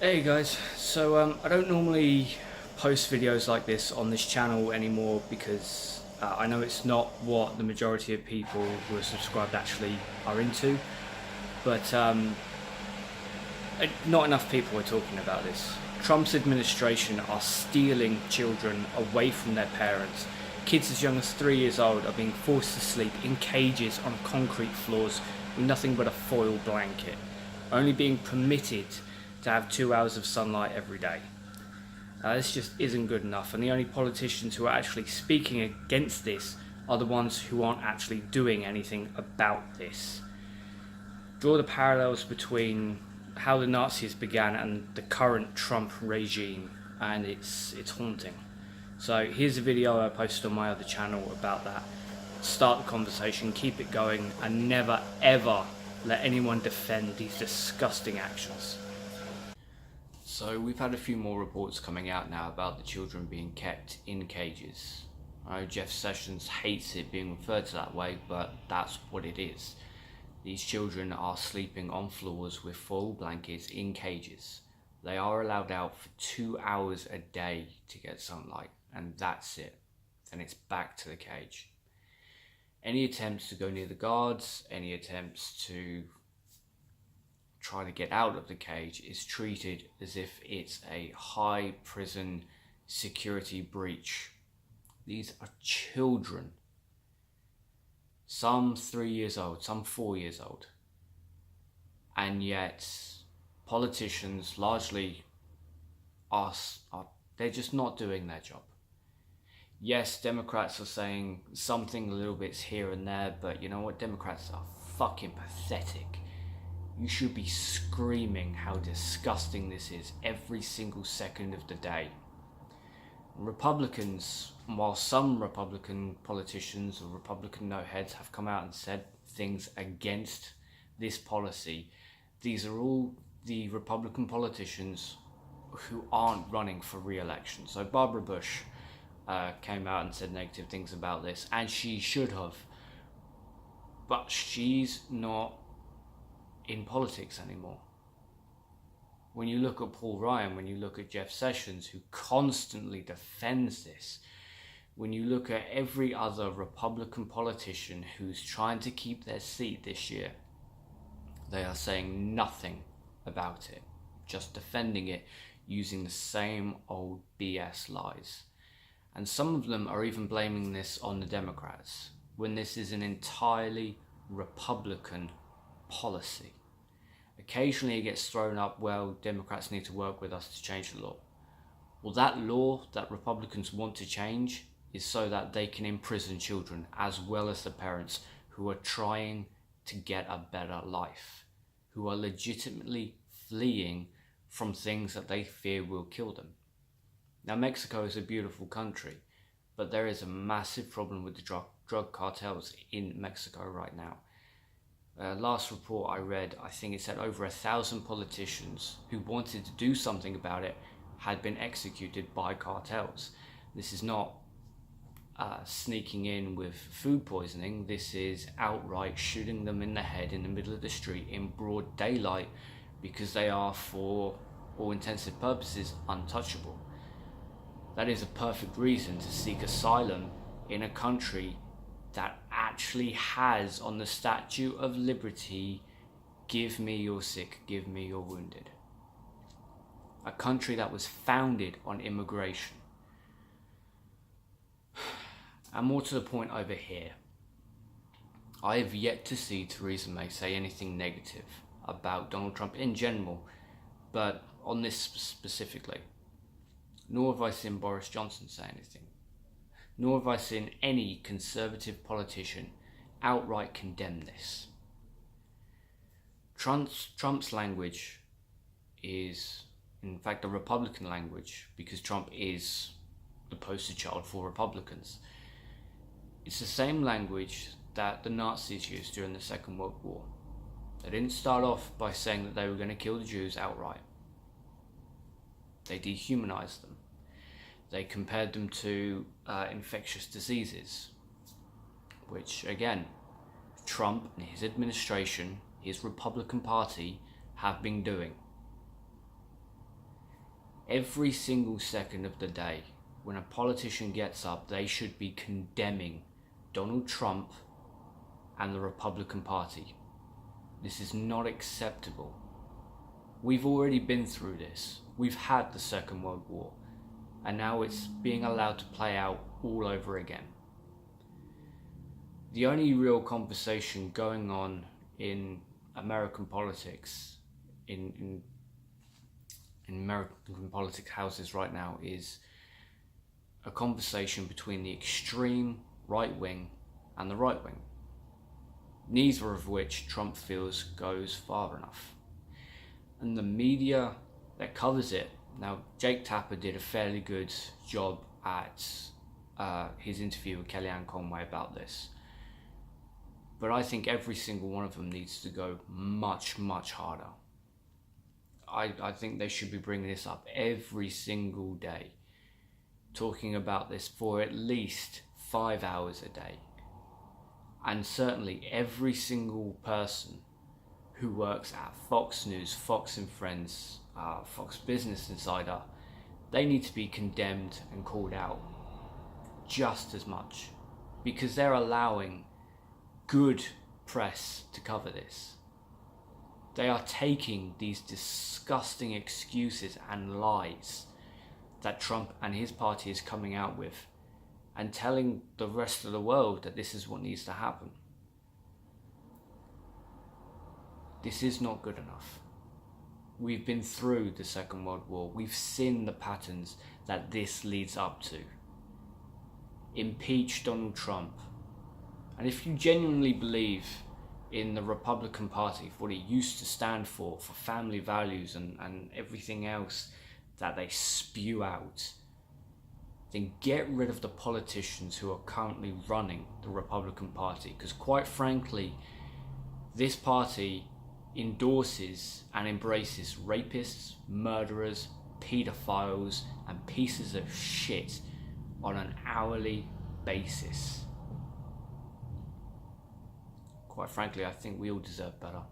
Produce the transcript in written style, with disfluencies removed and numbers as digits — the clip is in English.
Hey guys, I don't normally post videos like this on this channel anymore because I know it's not what the majority of people who are subscribed actually are into, but not enough people are talking about this. Trump's administration are stealing children away from their parents. Kids as young as 3 years old are being forced to sleep in cages on concrete floors with nothing but a foil blanket, only being permitted to have 2 hours of sunlight every day. This just isn't good enough, and the only politicians who are actually speaking against this are the ones who aren't actually doing anything about this. Draw the parallels between how the Nazis began and the current Trump regime, and it's haunting. So here's a video I posted on my other channel about that. Start the conversation, keep it going, and never ever let anyone defend these disgusting actions. So we've had a few more reports coming out now about the children being kept in cages. I know Jeff Sessions hates it being referred to that way, but that's what it is. These children are sleeping on floors with foil blankets in cages. They are allowed out for 2 hours a day to get sunlight, and that's it. Then it's back to the cage. Any attempts to go near the guards, any attempts to try to get out of the cage is treated as if it's a high prison security breach. These are children. Some 3 years old, some 4 years old. And yet politicians largely they're just not doing their job. Yes, Democrats are saying something a little bit here and there, but you know what? Democrats are fucking pathetic. You should be screaming how disgusting this is every single second of the day. Republicans, while some Republican politicians or Republican no-heads have come out and said things against this policy, these are all the Republican politicians who aren't running for re-election. So Barbara Bush came out and said negative things about this, and she should have. But she's not in politics anymore. When you look at Paul Ryan, when you look at Jeff Sessions, who constantly defends this, when you look at every other Republican politician who's trying to keep their seat this year, they are saying nothing about it, just defending it using the same old BS lies. And some of them are even blaming this on the Democrats, when this is an entirely Republican policy. Occasionally it gets thrown up, well, Democrats need to work with us to change the law. Well, that law that Republicans want to change is so that they can imprison children as well as the parents who are trying to get a better life, who are legitimately fleeing from things that they fear will kill them. Now, Mexico is a beautiful country, but there is a massive problem with the drug cartels in Mexico right now. Last report I read, I think it said over 1,000 politicians who wanted to do something about it had been executed by cartels. This is not sneaking in with food poisoning. This is outright shooting them in the head in the middle of the street in broad daylight because they are, for all intensive purposes, untouchable. That is a perfect reason to seek asylum in a country that actually has on the Statue of Liberty, "Give me your sick, give me your wounded." A country that was founded on immigration. And more to the point over here, I have yet to see Theresa May say anything negative about Donald Trump in general, but on this specifically. Nor have I seen Boris Johnson say anything. Nor have I seen any conservative politician outright condemn this. Trump's language is, in fact, a Republican language, because Trump is the poster child for Republicans. It's the same language that the Nazis used during the Second World War. They didn't start off by saying that they were going to kill the Jews outright. They dehumanized them. They compared them to infectious diseases, which, again, Trump and his administration, his Republican Party, have been doing. Every single second of the day, when a politician gets up, they should be condemning Donald Trump and the Republican Party. This is not acceptable. We've already been through this. We've had the Second World War, and now it's being allowed to play out all over again. The only real conversation going on in American politics, in American politics houses right now, is a conversation between the extreme right wing and the right wing, neither of which Trump feels goes far enough. And the media that covers it, now Jake Tapper did a fairly good job at his interview with Kellyanne Conway about this, but I think every single one of them needs to go much, much harder. I think they should be bringing this up every single day, talking about this for at least 5 hours a day. And certainly every single person who works at Fox News, Fox and Friends, Fox Business Insider, they need to be condemned and called out just as much, because they're allowing good press to cover this. They are taking these disgusting excuses and lies that Trump and his party is coming out with and telling the rest of the world that this is what needs to happen. This is not good enough. We've been through the Second World War. We've seen the patterns that this leads up to. Impeach Donald Trump. And if you genuinely believe in the Republican Party, for what it used to stand for family values and everything else that they spew out, then get rid of the politicians who are currently running the Republican Party. Because quite frankly, this party endorses and embraces rapists, murderers, pedophiles, and pieces of shit on an hourly basis. Quite frankly, I think we all deserve better.